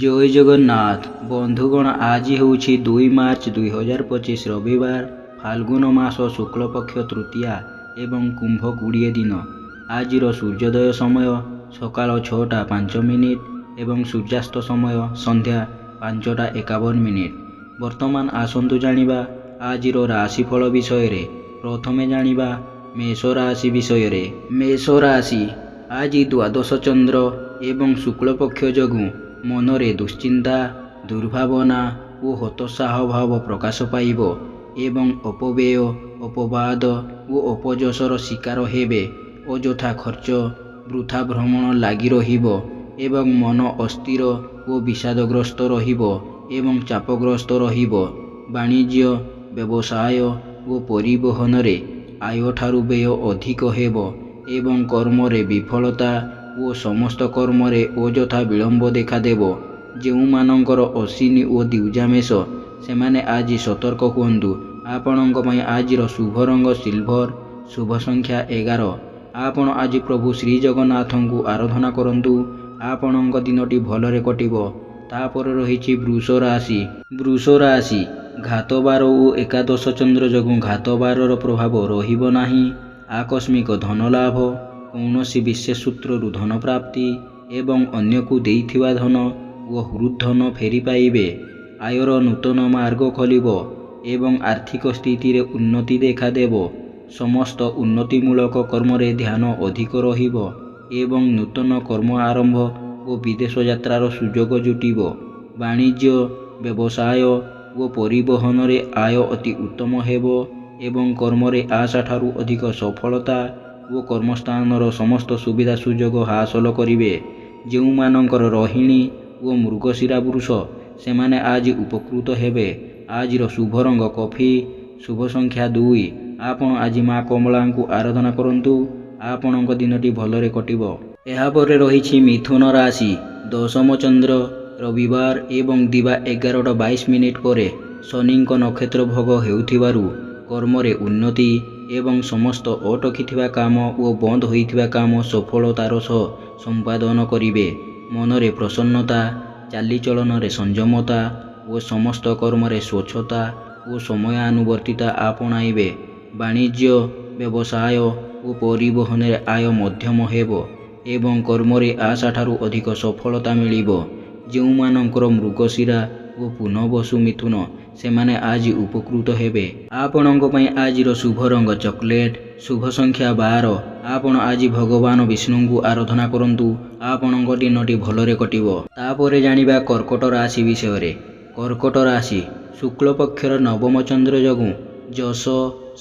ଜୟ ଜଗନ୍ନାଥ ବନ୍ଧୁଗଣ, ଆଜି ହେଉଛି 2 ମାର୍ଚ୍ଚ 2025 ରବିବାର, ଫାଲ୍ଗୁନ ମାସ ଶୁକ୍ଳପକ୍ଷ ତୃତୀୟା ଏବଂ କୁମ୍ଭ 20 ଦିନ। ଆଜିର ସୂର୍ଯ୍ୟୋଦୟ ସମୟ ସକାଳ 6ଟା 5 ମିନିଟ୍ ଏବଂ ସୂର୍ଯ୍ୟାସ୍ତ ସମୟ ସନ୍ଧ୍ୟା 5ଟା 51 ମିନିଟ୍। ବର୍ତ୍ତମାନ ଆସନ୍ତୁ ଜାଣିବା ଆଜିର ରାଶିଫଳ ବିଷୟରେ। ପ୍ରଥମେ ଜାଣିବା ମେଷ ରାଶି ବିଷୟରେ। ମେଷ ରାଶି, ଆଜି ଦ୍ୱାଦଶ ଚନ୍ଦ୍ର ଏବଂ ଶୁକ୍ଳପକ୍ଷ ଯୋଗୁଁ ମନରେ ଦୁଶ୍ଚିନ୍ତା, ଦୁର୍ଭାବନା ଓ ହତୋତ୍ସାହ ଭାବ ପ୍ରକାଶ ପାଇବ ଏବଂ ଅପବ୍ୟୟ, ଅପବାଦ ଓ ଅପଯଶର ଶିକାର ହେବେ। ଅଯଥା ଖର୍ଚ୍ଚ, ବୃଥା ଭ୍ରମଣ ଲାଗି ରହିବ ଏବଂ ମନ ଅସ୍ଥିର ଓ ବିଷାଦଗ୍ରସ୍ତ ରହିବ ଏବଂ ଚାପଗ୍ରସ୍ତ ରହିବ। ବାଣିଜ୍ୟ, ବ୍ୟବସାୟ ଓ ପରିବହନରେ ଆୟଠାରୁ ବ୍ୟୟ ଅଧିକ ହେବ ଏବଂ କର୍ମରେ ବିଫଳତା ଓ ସମସ୍ତ କର୍ମରେ ଅଯଥା ବିଳମ୍ବ ଦେଖାଦେବ। ଯେଉଁମାନଙ୍କର ଅଶ୍ୱିନୀ ଓ ଦ୍ୱିଜା ମେଷ, ସେମାନେ ଆଜି ସତର୍କ ହୁଅନ୍ତୁ। ଆପଣଙ୍କ ପାଇଁ ଆଜିର ଶୁଭ ରଙ୍ଗ ସିଲଭର, ଶୁଭ ସଂଖ୍ୟା 11। ଆପଣ ଆଜି ପ୍ରଭୁ ଶ୍ରୀ ଜଗନ୍ନାଥଙ୍କୁ ଆରାଧନା କରନ୍ତୁ। ଆପଣଙ୍କ ଦିନଟି ଭଲରେ କଟିବ। ତାପରେ ରହିଛି ବୃଷ ରାଶି। ବୃଷ ରାଶି, ଘାତବାର ଓ ଏକାଦଶ ଚନ୍ଦ୍ର ଯୋଗୁଁ ଘାତବାରର ପ୍ରଭାବ ରହିବ ନାହିଁ। ଆକସ୍ମିକ ଧନଲାଭ, କୌଣସି ବିଶେଷ ସୂତ୍ରରୁ ଧନ ପ୍ରାପ୍ତି ଏବଂ ଅନ୍ୟକୁ ଦେଇଥିବା ଧନ ଓ ହୃଦ୍ଧନ ଫେରି ପାଇବେ। ଆୟର ନୂତନ ମାର୍ଗ ଖୋଲିବ ଏବଂ ଆର୍ଥିକ ସ୍ଥିତିରେ ଉନ୍ନତି ଦେଖାଦେବ। ସମସ୍ତ ଉନ୍ନତିମୂଳକ କର୍ମରେ ଧ୍ୟାନ ଅଧିକ ରହିବ ଏବଂ ନୂତନ କର୍ମ ଆରମ୍ଭ ଓ ବିଦେଶ ଯାତ୍ରାର ସୁଯୋଗ ଜୁଟିବ। ବାଣିଜ୍ୟ, ବ୍ୟବସାୟ ଓ ପରିବହନରେ ଆୟ ଅତି ଉତ୍ତମ ହେବ ଏବଂ କର୍ମରେ ଆଶାଠାରୁ ଅଧିକ ସଫଳତା ଓ କର୍ମସ୍ଥାନର ସମସ୍ତ ସୁବିଧା ସୁଯୋଗ ହାସଲ କରିବେ। ଯେଉଁମାନଙ୍କର ରୋହିଣୀ ଓ ମୃଗଶିରା ବୃଷ, ସେମାନେ ଆଜି ଉପକୃତ ହେବେ। ଆଜିର ଶୁଭ ରଙ୍ଗ କଫି, ଶୁଭ ସଂଖ୍ୟା 2। ଆପଣ ଆଜି ମା କମଳାଙ୍କୁ ଆରାଧନା କରନ୍ତୁ। ଆପଣଙ୍କ ଦିନଟି ଭଲରେ କଟିବ। ଏହାପରେ ରହିଛି ମିଥୁନ ରାଶି। ଦଶମ ଚନ୍ଦ୍ର ରବିବାର ଏବଂ ଦିବା 11ଟା 22 ମିନିଟ୍ ପରେ ଶନିଙ୍କ ନକ୍ଷତ୍ର ଭୋଗ ହେଉଥିବାରୁ କର୍ମରେ ଉନ୍ନତି ଏବଂ ସମସ୍ତ ଅଟକିଥିବା କାମ ଓ ବନ୍ଦ ହୋଇଥିବା କାମ ସଫଳତାର ସହ ସମ୍ପାଦନ କରିବେ। ମନରେ ପ୍ରସନ୍ନତା, ଚାଲିଚଳନରେ ସଂଯମତା ଓ ସମସ୍ତ କର୍ମରେ ସ୍ୱଚ୍ଛତା ଓ ସମୟାନୁବର୍ତ୍ତିତା ଆପଣାଇବେ। ବାଣିଜ୍ୟ, ବ୍ୟବସାୟ ଓ ପରିବହନରେ ଆୟ ମଧ୍ୟମ ହେବ ଏବଂ କର୍ମରେ ଆଶାଠାରୁ ଅଧିକ ସଫଳତା ମିଳିବ। ଯେଉଁମାନଙ୍କର ମୃଗଶିରା ଓ ପୁନର୍ବସୁ ମିଥୁନ, ସେମାନେ ଆଜି ଉପକୃତ ହେବେ। ଆପଣଙ୍କ ପାଇଁ ଆଜିର ଶୁଭ ରଙ୍ଗ ଚକୋଲେଟ୍, ଶୁଭ ସଂଖ୍ୟା 12। ଆପଣ ଆଜି ଭଗବାନ ବିଷ୍ଣୁଙ୍କୁ ଆରାଧନା କରନ୍ତୁ। ଆପଣଙ୍କ ଦିନଟି ଭଲରେ କଟିବ। ତାପରେ ଜାଣିବା କର୍କଟ ରାଶି ବିଷୟରେ। କର୍କଟ ରାଶି, ଶୁକ୍ଳପକ୍ଷର ନବମ ଚନ୍ଦ୍ର ଯୋଗୁଁ ଯଶ,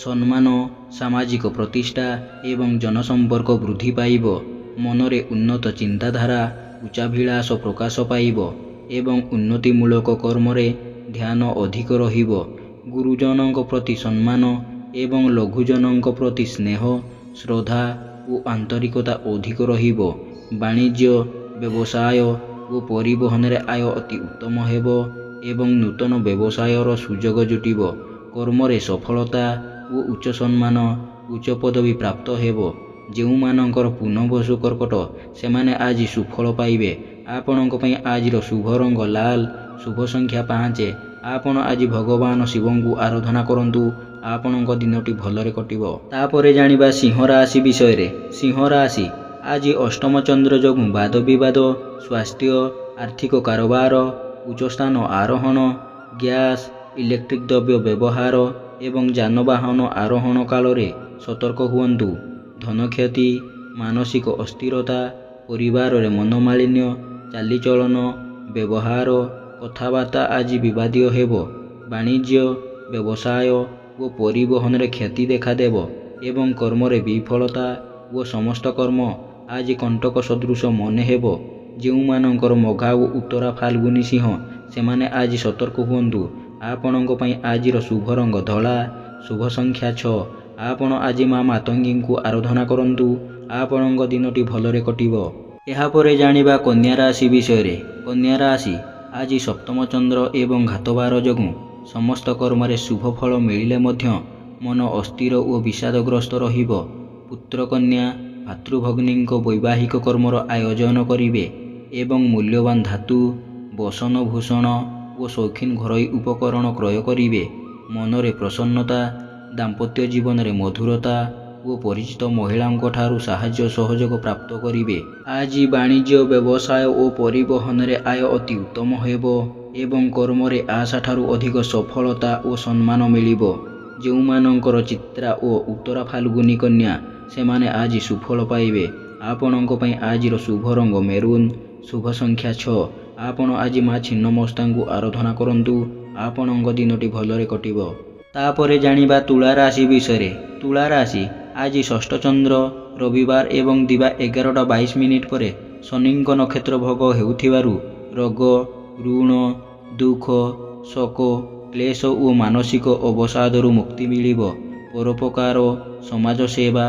ସମ୍ମାନ, ସାମାଜିକ ପ୍ରତିଷ୍ଠା ଏବଂ ଜନସମ୍ପର୍କ ବୃଦ୍ଧି ପାଇବ। ମନରେ ଉନ୍ନତ ଚିନ୍ତାଧାରା, ଉଚ୍ଚାଭିଳାଷ ପ୍ରକାଶ ପାଇବ ଏବଂ ଉନ୍ନତିମୂଳକ କର୍ମରେ ଧ୍ୟାନ ଅଧିକ ରହିବ। ଗୁରୁଜନଙ୍କ ପ୍ରତି ସମ୍ମାନ ଏବଂ ଲଘୁଜନଙ୍କ ପ୍ରତି ସ୍ନେହ, ଶ୍ରଦ୍ଧା ଓ ଆନ୍ତରିକତା ଅଧିକ ରହିବ। ବାଣିଜ୍ୟ, ବ୍ୟବସାୟ ଓ ପରିବହନରେ ଆୟ ଅତି ଉତ୍ତମ ହେବ ଏବଂ ନୂତନ ବ୍ୟବସାୟର ସୁଯୋଗ ଜୁଟିବ। କର୍ମରେ ସଫଳତା ଓ ଉଚ୍ଚ ସମ୍ମାନ, ଉଚ୍ଚ ପଦବୀ ପ୍ରାପ୍ତ ହେବ। ଯେଉଁମାନଙ୍କର ପୁନର୍ବସୁ କର୍କଟ, ସେମାନେ ଆଜି ସୁଫଳ ପାଇବେ। ଆପଣଙ୍କ ପାଇଁ ଆଜିର ଶୁଭ ରଙ୍ଗ ଲାଲ, ଶୁଭ ସଂଖ୍ୟା 5। ଆପଣ ଆଜି ଭଗବାନ ଶିବଙ୍କୁ ଆରାଧନା କରନ୍ତୁ। ଆପଣଙ୍କ ଦିନଟି ଭଲରେ କଟିବ। ତାପରେ ଜାଣିବା ସିଂହ ରାଶି ବିଷୟରେ। ସିଂହ ରାଶି, ଆଜି ଅଷ୍ଟମ ଚନ୍ଦ୍ର ଯୋଗୁଁ ବାଦ ବିବାଦ, ସ୍ୱାସ୍ଥ୍ୟ, ଆର୍ଥିକ କାରବାର, ଉଚ୍ଚସ୍ଥାନ ଆରୋହଣ, ଗ୍ୟାସ୍, ଇଲେକ୍ଟ୍ରିକ୍ ଦ୍ରବ୍ୟ ବ୍ୟବହାର ଏବଂ ଯାନବାହନ ଆରୋହଣ କାଳରେ ସତର୍କ ହୁଅନ୍ତୁ। ଧନକ୍ଷତି, ମାନସିକ ଅସ୍ଥିରତା, ପରିବାରରେ ମନୋମାଳିନ୍ୟ, ଚାଲିଚଳନ, ବ୍ୟବହାର, କଥାବାର୍ତ୍ତା ଆଜି ବିବାଦୀୟ ହେବ। ବାଣିଜ୍ୟ, ବ୍ୟବସାୟ ଓ ପରିବହନରେ କ୍ଷତି ଦେଖାଦେବ ଏବଂ କର୍ମରେ ବିଫଳତା ଓ ସମସ୍ତ କର୍ମ ଆଜି କଣ୍ଟକ ସଦୃଶ ମନେ ହେବ। ଯେଉଁମାନଙ୍କର ମଘା ଓ ଉତ୍ତରା ଫାଲ୍ଗୁନୀ ସିଂହ, ସେମାନେ ଆଜି ସତର୍କ ହୁଅନ୍ତୁ। ଆପଣଙ୍କ ପାଇଁ ଆଜିର ଶୁଭ ରଙ୍ଗ ଧଳା, ଶୁଭ ସଂଖ୍ୟା 6। ଆପଣ ଆଜି ମା ମାତଙ୍ଗୀଙ୍କୁ ଆରାଧନା କରନ୍ତୁ। ଆପଣଙ୍କ ଦିନଟି ଭଲରେ କଟିବ। ଏହାପରେ ଜାଣିବା କନ୍ୟା ରାଶି ବିଷୟରେ। କନ୍ୟା ରାଶି, ଆଜି ସପ୍ତମ ଚନ୍ଦ୍ର ଏବଂ ଘାତବାର ଯୋଗୁଁ ସମସ୍ତ କର୍ମରେ ଶୁଭ ଫଳ ମିଳିଲେ ମଧ୍ୟ ମନ ଅସ୍ଥିର ଓ ବିଷାଦଗ୍ରସ୍ତ ରହିବ। ପୁତ୍ରକନ୍ୟା, ଭାତୃଭଗ୍ନୀଙ୍କ ବୈବାହିକ କର୍ମର ଆୟୋଜନ କରିବେ ଏବଂ ମୂଲ୍ୟବାନ ଧାତୁ, ବସନଭୂଷଣ ଓ ସୌଖିନ ଘରୋଇ ଉପକରଣ କ୍ରୟ କରିବେ। ମନରେ ପ୍ରସନ୍ନତା, ଦାମ୍ପତ୍ୟ ଜୀବନରେ ମଧୁରତା ଓ ପରିଚିତ ମହିଳାଙ୍କଠାରୁ ସାହାଯ୍ୟ ସହଯୋଗ ପ୍ରାପ୍ତ କରିବେ। ଆଜି ବାଣିଜ୍ୟ, ବ୍ୟବସାୟ ଓ ପରିବହନରେ ଆୟ ଅତି ଉତ୍ତମ ହେବ ଏବଂ କର୍ମରେ ଆଶାଠାରୁ ଅଧିକ ସଫଳତା ଓ ସମ୍ମାନ ମିଳିବ। ଯେଉଁମାନଙ୍କର ଚିତ୍ରା ଓ ଉତ୍ତରା ଫାଲ୍ଗୁନୀ କନ୍ୟା, ସେମାନେ ଆଜି ସୁଫଳ ପାଇବେ। ଆପଣଙ୍କ ପାଇଁ ଆଜିର ଶୁଭ ରଙ୍ଗ ମେରୁନ୍। ଶୁଭ ସଂଖ୍ୟା 6। ଆପଣ ଆଜି ମା ଛିନ୍ନମସ୍ତାଙ୍କୁ ଆରାଧନା କରନ୍ତୁ। ଆପଣଙ୍କ ଦିନଟି ଭଲରେ କଟିବ। ତାପରେ ଜାଣିବା ତୁଳା ରାଶି ବିଷୟରେ। ତୁଳା ରାଶି ଆଜି ଷଷ୍ଠ ଚନ୍ଦ୍ର ରବିବାର ଏବଂ ଦିବା 11:22 ପରେ ଶନିଙ୍କ ନକ୍ଷତ୍ର ଭୋଗ ହେଉଥିବାରୁ ରୋଗ, ଋଣ, ଦୁଃଖ, ଶୋକ, କ୍ଲେଶ ଓ ମାନସିକ ଅବସାଦରୁ ମୁକ୍ତି ମିଳିବ। ପରୋପକାର, ସମାଜ ସେବା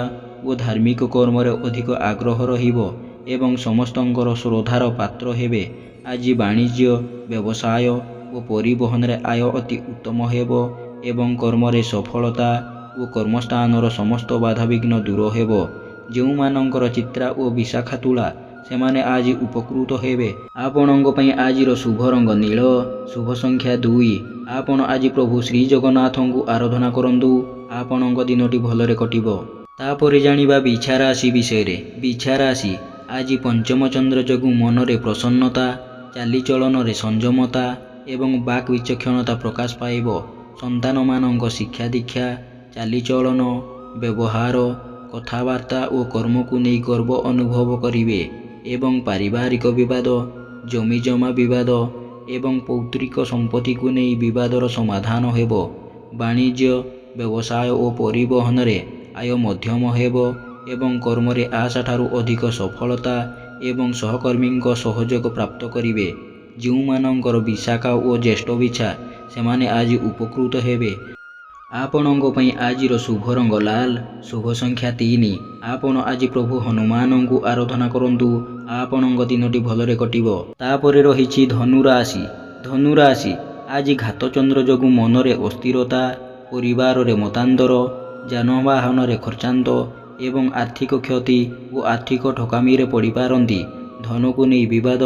ଓ ଧାର୍ମିକ କର୍ମରେ ଅଧିକ ଆଗ୍ରହ ରହିବ ଏବଂ ସମସ୍ତଙ୍କର ଶ୍ରଦ୍ଧାର ପାତ୍ର ହେବେ। ଆଜି ବାଣିଜ୍ୟ, ବ୍ୟବସାୟ ଓ ପରିବହନରେ ଆୟ ଅତି ଉତ୍ତମ ହେବ ଏବଂ କର୍ମରେ ସଫଳତା ଓ କର୍ମସ୍ଥାନର ସମସ୍ତ ବାଧାବିଘ୍ନ ଦୂର ହେବ। ଯେଉଁମାନଙ୍କର ଚିତ୍ରା ଓ ବିଶାଖା ତୁଳା, ସେମାନେ ଆଜି ଉପକୃତ ହେବେ। ଆପଣଙ୍କ ପାଇଁ ଆଜିର ଶୁଭ ରଙ୍ଗ ନୀଳ। ଶୁଭ ସଂଖ୍ୟା 2। ଆପଣ ଆଜି ପ୍ରଭୁ ଶ୍ରୀ ଜଗନ୍ନାଥଙ୍କୁ ଆରାଧନା କରନ୍ତୁ। ଆପଣଙ୍କ ଦିନଟି ଭଲରେ କଟିବ। ତାପରେ ଜାଣିବା ବିଛା ରାଶି ବିଷୟରେ। ବିଛା ରାଶି ଆଜି ପଞ୍ଚମ ଚନ୍ଦ୍ର ଯୋଗୁଁ ମନରେ ପ୍ରସନ୍ନତା, ଚାଲିଚଳନରେ ସଂଯମତା ଏବଂ ବାକ୍ ବିଚକ୍ଷଣତା ପ୍ରକାଶ ପାଇବ। ସନ୍ତାନମାନଙ୍କ ଶିକ୍ଷା ଦୀକ୍ଷା, ଚାଲିଚଳନ, ବ୍ୟବହାର, କଥାବାର୍ତ୍ତା ଓ କର୍ମକୁ ନେଇ ଗର୍ବ ଅନୁଭବ କରିବେ ଏବଂ ପାରିବାରିକ ବିବାଦ, ଜମିଜମା ବିବାଦ ଏବଂ ପୌତ୍ରିକ ସମ୍ପତ୍ତିକୁ ନେଇ ବିବାଦର ସମାଧାନ ହେବ। ବାଣିଜ୍ୟ, ବ୍ୟବସାୟ ଓ ପରିବହନରେ ଆୟ ମଧ୍ୟମ ହେବ ଏବଂ କର୍ମରେ ଆଶାଠାରୁ ଅଧିକ ସଫଳତା ଏବଂ ସହକର୍ମୀଙ୍କ ସହଯୋଗ ପ୍ରାପ୍ତ କରିବେ। ଯେଉଁମାନଙ୍କର ବିଶାଖା ଓ ଜ୍ୟେଷ୍ଠ ବିଛା, ସେମାନେ ଆଜି ଉପକୃତ ହେବେ। ଆପଣଙ୍କ ପାଇଁ ଆଜିର ଶୁଭ ରଙ୍ଗ ଲାଲ। ଶୁଭ ସଂଖ୍ୟା 3। ଆପଣ ଆଜି ପ୍ରଭୁ ହନୁମାନଙ୍କୁ ଆରାଧନା କରନ୍ତୁ। ଆପଣଙ୍କ ଦିନଟି ଭଲରେ କଟିବ। ତାପରେ ରହିଛି ଧନୁ ରାଶି। ଧନୁ ରାଶି ଆଜି ଘାତଚନ୍ଦ୍ର ଯୋଗୁଁ ମନରେ ଅସ୍ଥିରତା, ପରିବାରରେ ମତାନ୍ତର, ଯାନବାହନରେ ଖର୍ଚ୍ଚାନ୍ତ ଏବଂ ଆର୍ଥିକ କ୍ଷତି ଓ ଆର୍ଥିକ ଠକାମିରେ ପଡ଼ିପାରନ୍ତି। ଧନକୁ ନେଇ ବିବାଦ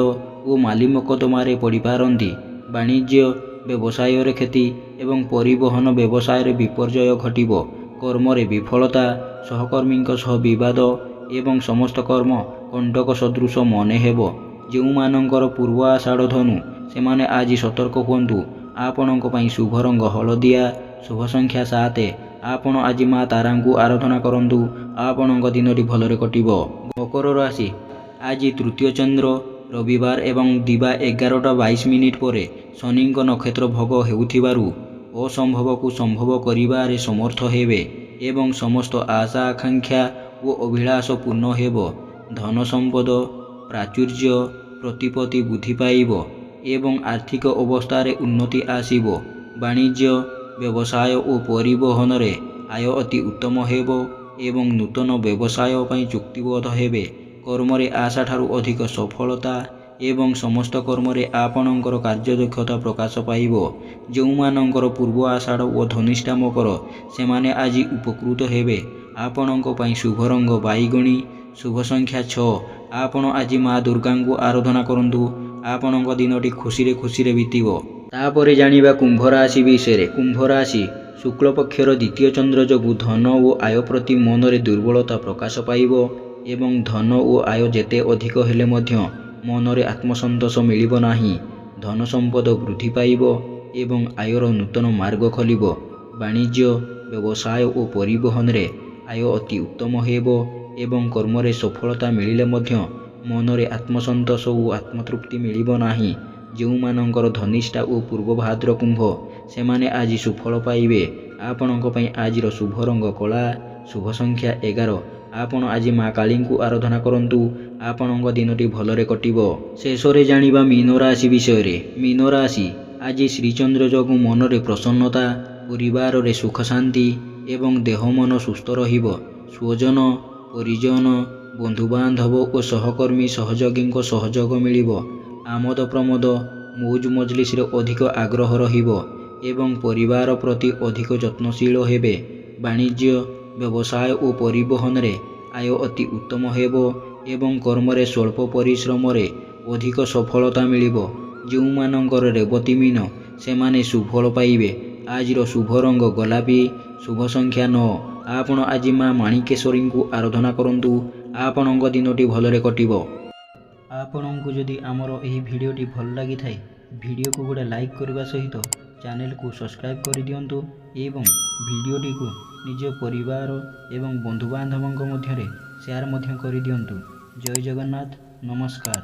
ଓ ମାଲି ମକଦ୍ଦମାରେ ପଡ଼ିପାରନ୍ତି। ବାଣିଜ୍ୟ, ବ୍ୟବସାୟରେ କ୍ଷତି ଏବଂ ପରିବହନ ବ୍ୟବସାୟରେ ବିପର୍ଯ୍ୟୟ ଘଟିବ। କର୍ମରେ ବିଫଳତା, ସହକର୍ମୀଙ୍କ ସହ ବିବାଦ ଏବଂ ସମସ୍ତ କର୍ମ କଣ୍ଟକ ସଦୃଶ ମନେ ହେବ। ଯେଉଁମାନଙ୍କର ପୂର୍ବ ଆଷାଢ଼ ଧନୁ, ସେମାନେ ଆଜି ସତର୍କ ହୁଅନ୍ତୁ। ଆପଣଙ୍କ ପାଇଁ ଶୁଭ ରଙ୍ଗ ହଳଦିଆ। ଶୁଭ ସଂଖ୍ୟା 7। ଆପଣ ଆଜି ମା ତାରାଙ୍କୁ ଆରାଧନା କରନ୍ତୁ। ଆପଣଙ୍କ ଦିନଟି ଭଲରେ କଟିବ। ମକର ରାଶି ଆଜି ତୃତୀୟ ଚନ୍ଦ୍ର ରବିବାର ଏବଂ ଦିବା 11:22 ପରେ ଶନିଙ୍କ ନକ୍ଷତ୍ର ଭୋଗ ହେଉଥିବାରୁ ଅସମ୍ଭବକୁ ସମ୍ଭବ କରିବାରେ ସମର୍ଥ ହେବେ ଏବଂ ସମସ୍ତ ଆଶା ଆକାଂକ୍ଷା ଓ ଅଭିଳାଷ ପୂର୍ଣ୍ଣ ହେବ। ଧନ ସମ୍ପଦ, ପ୍ରାଚୁର୍ଯ୍ୟ, ପ୍ରତିପତ୍ତି ବୃଦ୍ଧି ପାଇବ ଏବଂ ଆର୍ଥିକ ଅବସ୍ଥାରେ ଉନ୍ନତି ଆସିବ। ବାଣିଜ୍ୟ, ବ୍ୟବସାୟ ଓ ପରିବହନରେ ଆୟ ଅତି ଉତ୍ତମ ହେବ ଏବଂ ନୂତନ ବ୍ୟବସାୟ ପାଇଁ ଚୁକ୍ତିବଦ୍ଧ ହେବେ। କର୍ମରେ ଆଶାଠାରୁ ଅଧିକ ସଫଳତା ଏବଂ ସମସ୍ତ କର୍ମରେ ଆପଣଙ୍କର କାର୍ଯ୍ୟଦକ୍ଷତା ପ୍ରକାଶ ପାଇବ। ଯେଉଁମାନଙ୍କର ପୂର୍ବ ଆଷାଢ଼ ଓ ଧନିଷ୍ଠା ମକର, ସେମାନେ ଆଜି ଉପକୃତ ହେବେ। ଆପଣଙ୍କ ପାଇଁ ଶୁଭ ରଙ୍ଗ ବାଇଗଣୀ। ଶୁଭ ସଂଖ୍ୟା 6। ଆପଣ ଆଜି ମା ଦୁର୍ଗାଙ୍କୁ ଆରାଧନା କରନ୍ତୁ। ଆପଣଙ୍କ ଦିନଟି ଖୁସିରେ ଖୁସିରେ ବିତିବ। ତାପରେ ଜାଣିବା କୁମ୍ଭ ରାଶି ବିଷୟରେ। କୁମ୍ଭ ରାଶି ଶୁକ୍ଳପକ୍ଷର ଦ୍ୱିତୀୟ ଚନ୍ଦ୍ର ଯୋଗୁଁ ଧନ ଓ ଆୟ ପ୍ରତି ମନରେ ଦୁର୍ବଳତା ପ୍ରକାଶ ପାଇବ ଏବଂ ଧନ ଓ ଆୟ ଯେତେ ଅଧିକ ହେଲେ ମଧ୍ୟ ମନରେ ଆତ୍ମସନ୍ତୋଷ ମିଳିବ ନାହିଁ। ଧନ ସମ୍ପଦ ବୃଦ୍ଧି ପାଇବ ଏବଂ ଆୟର ନୂତନ ମାର୍ଗ ଖୋଲିବ। ବାଣିଜ୍ୟ, ବ୍ୟବସାୟ ଓ ପରିବହନରେ ଆୟ ଅତି ଉତ୍ତମ ହେବ ଏବଂ କର୍ମରେ ସଫଳତା ମିଳିଲେ ମଧ୍ୟ ମନରେ ଆତ୍ମସନ୍ତୋଷ ଓ ଆତ୍ମତୃପ୍ତି ମିଳିବ ନାହିଁ। ଯେଉଁମାନଙ୍କର ଧନିଷ୍ଠା ଓ ପୂର୍ବ ଭାଦ୍ର କୁମ୍ଭ, ସେମାନେ ଆଜି ସୁଫଳ ପାଇବେ। ଆପଣଙ୍କ ପାଇଁ ଆଜିର ଶୁଭ ରଙ୍ଗ କଳା। ଶୁଭ ସଂଖ୍ୟା 11। ଆପଣ ଆଜି ମା କାଳୀଙ୍କୁ ଆରାଧନା କରନ୍ତୁ। ଆପଣଙ୍କ ଦିନଟି ଭଲରେ କଟିବ। ଶେଷରେ ଜାଣିବା ମୀନ ରାଶି ବିଷୟରେ। ମୀନ ରାଶି ଆଜି ଶ୍ରୀଚନ୍ଦ୍ର ଯୋଗୁଁ ମନରେ ପ୍ରସନ୍ନତା, ପରିବାରରେ ସୁଖ ଶାନ୍ତି ଏବଂ ଦେହ ମନ ସୁସ୍ଥ ରହିବ। ସ୍ୱଜନ, ପରିଜନ, ବନ୍ଧୁବାନ୍ଧବ ଓ ସହକର୍ମୀ ସହଯୋଗୀଙ୍କ ସହଯୋଗ ମିଳିବ। ଆମୋଦ ପ୍ରମୋଦ, ମୌଜ ମଜଲିସରେ ଅଧିକ ଆଗ୍ରହ ରହିବ ଏବଂ ପରିବାର ପ୍ରତି ଅଧିକ ଯତ୍ନଶୀଳ ହେବେ। ବାଣିଜ୍ୟ, ବ୍ୟବସାୟ ଓ ପରିବହନରେ ଆୟ ଅତି ଉତ୍ତମ ହେବ ଏବଂ କର୍ମରେ ସ୍ୱଳ୍ପ ପରିଶ୍ରମରେ ଅଧିକ ସଫଳତା ମିଳିବ। ଯେଉଁମାନଙ୍କର ରେବତୀ ମୀନ ସେମାନେ ସୁଫଳ ପାଇବେ। ଆଜିର ଶୁଭ ରଙ୍ଗ ଗୋଲାପୀ, ଶୁଭ ସଂଖ୍ୟା 9। ଆପଣ ଆଜି ମା ମାଣିକେଶ୍ୱରୀଙ୍କୁ ଆରାଧନା କରନ୍ତୁ। ଆପଣଙ୍କ ଦିନଟି ଭଲରେ କଟିବ। ଆପଣଙ୍କୁ ଯଦି ଆମର ଏହି ଭିଡ଼ିଓଟି ଭଲ ଲାଗିଥାଏ, ଭିଡ଼ିଓକୁ ଗୋଟେ ଲାଇକ୍ କରିବା ସହିତ ଚ୍ୟାନେଲକୁ ସବସ୍କ୍ରାଇବ୍ କରିଦିଅନ୍ତୁ ଏବଂ ଭିଡ଼ିଓଟିକୁ ନିଜ ପରିବାର ଏବଂ ବନ୍ଧୁବାନ୍ଧବଙ୍କ ମଧ୍ୟରେ ସେୟାର ମଧ୍ୟ କରିଦିଅନ୍ତୁ। ଜୟ ଜଗନ୍ନାଥ, ନମସ୍କାର।